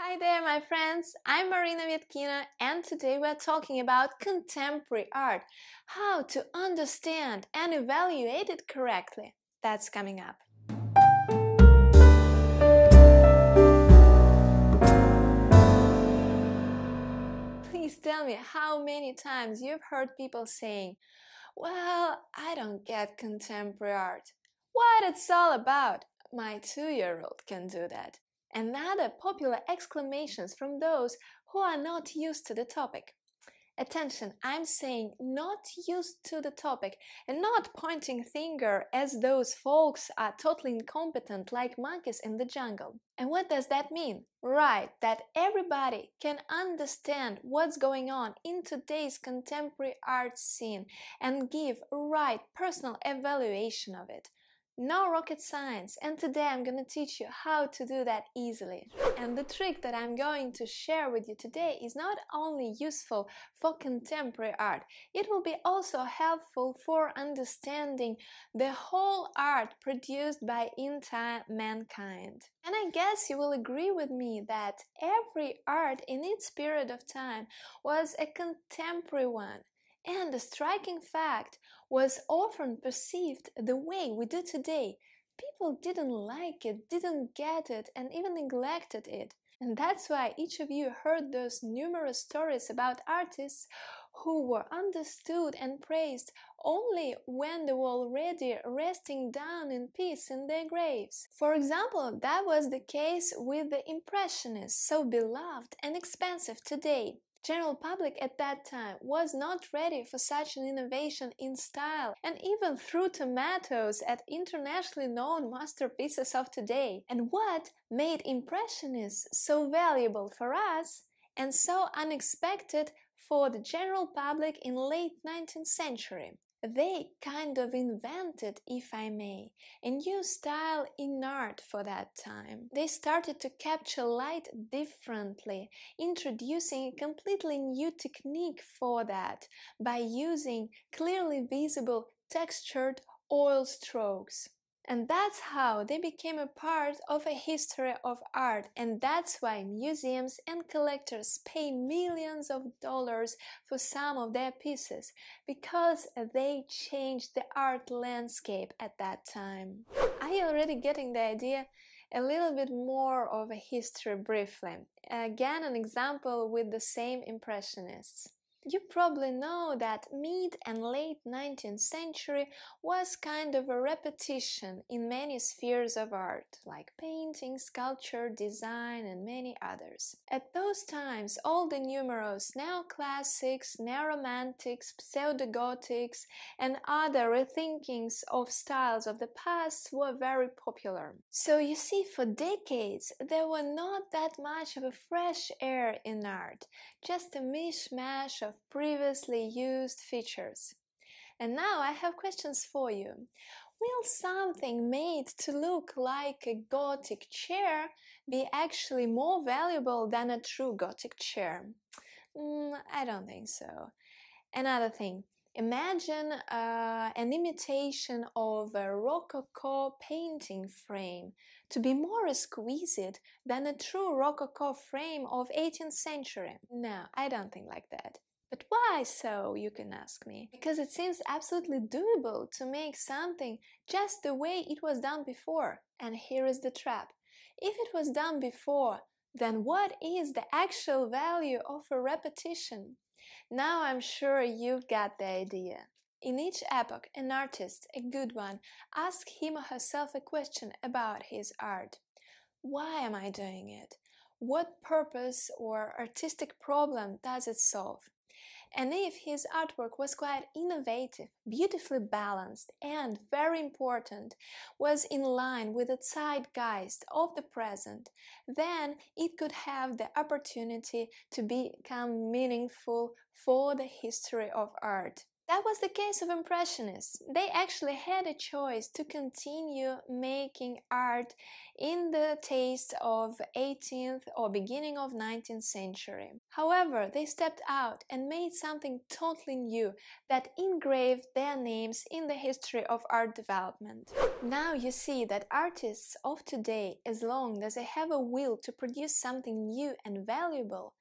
Hi there, my friends. I'm Marina Viatkina, and today we're talking about contemporary art, how to understand and evaluate it correctly. That's coming up. Please tell me how many times you've heard people saying, "Well, I don't get contemporary art. What it's all about? My 2-year-old can do that." And other popular exclamations from those who are not used to the topic. Attention, I'm saying not used to the topic and not pointing finger as those folks are totally incompetent like monkeys in the jungle. And what does that mean? Right, that everybody can understand what's going on in today's contemporary art scene and give right personal evaluation of it. No rocket science, and today I'm gonna teach you how to do that easily. And the trick that I'm going to share with you today is not only useful for contemporary art, it will be also helpful for understanding the whole art produced by entire mankind. And I guess you will agree with me that every art in its period of time was a contemporary one. And the striking fact was often perceived the way we do today. People didn't like it, didn't get it, and even neglected it. And that's why each of you heard those numerous stories about artists who were understood and praised only when they were already resting down in peace in their graves. For example, that was the case with the Impressionists, so beloved and expensive today. General public at that time was not ready for such an innovation in style and even threw tomatoes at internationally known masterpieces of today. And what made Impressionists so valuable for us and so unexpected for the general public in late 19th century? They kind of invented, if I may, a new style in art for that time. They started to capture light differently, introducing a completely new technique for that by using clearly visible textured oil strokes. And that's how they became a part of a history of art, and that's why museums and collectors pay millions of dollars for some of their pieces, because they changed the art landscape at that time. Are you already getting the idea? A little bit more of a history briefly. Again, an example with the same Impressionists. You probably know that mid and late 19th century was kind of a repetition in many spheres of art, like painting, sculpture, design, and many others. At those times, all the numerous neoclassics, neoromantics, pseudo-gothics, and other rethinkings of styles of the past were very popular. So you see, for decades, there were not that much of a fresh air in art, just a mishmash of previously used features. And now I have questions for you. Will something made to look like a Gothic chair be actually more valuable than a true Gothic chair? I don't think so. Another thing. Imagine an imitation of a Rococo painting frame to be more exquisite than a true Rococo frame of 18th century. No, I don't think like that. But why so, you can ask me? Because it seems absolutely doable to make something just the way it was done before. And here is the trap. If it was done before, then what is the actual value of a repetition? Now I'm sure you've got the idea. In each epoch, an artist, a good one, asks him or herself a question about his art. Why am I doing it? What purpose or artistic problem does it solve? And if his artwork was quite innovative, beautifully balanced, and, very important, was in line with the zeitgeist of the present, then it could have the opportunity to become meaningful for the history of art. That was the case of Impressionists. They actually had a choice to continue making art in the taste of 18th or beginning of 19th century. However, they stepped out and made something totally new that engraved their names in the history of art development. Now you see that artists of today, as long as they have a will to produce something new and valuable,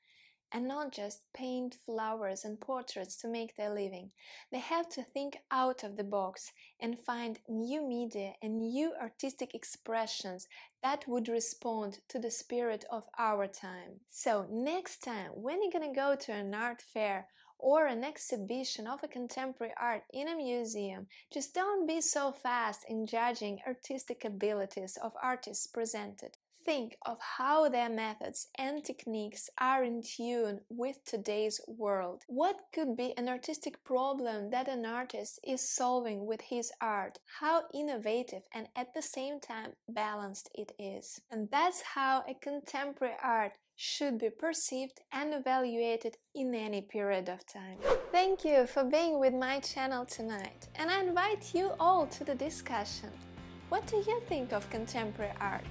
and not just paint flowers and portraits to make their living. They have to think out of the box and find new media and new artistic expressions that would respond to the spirit of our time. So next time when you're gonna go to an art fair or an exhibition of a contemporary art in a museum, just don't be so fast in judging artistic abilities of artists presented. Think of how their methods and techniques are in tune with today's world. What could be an artistic problem that an artist is solving with his art? How innovative and at the same time balanced it is. And that's how a contemporary art should be perceived and evaluated in any period of time. Thank you for being with my channel tonight, and I invite you all to the discussion. What do you think of contemporary art?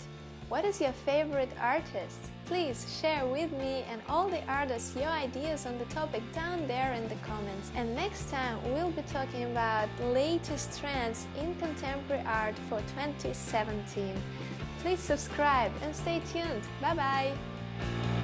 What is your favorite artist? Please share with me and all the artists your ideas on the topic down there in the comments. And next time we'll be talking about the latest trends in contemporary art for 2017. Please subscribe and stay tuned. Bye bye!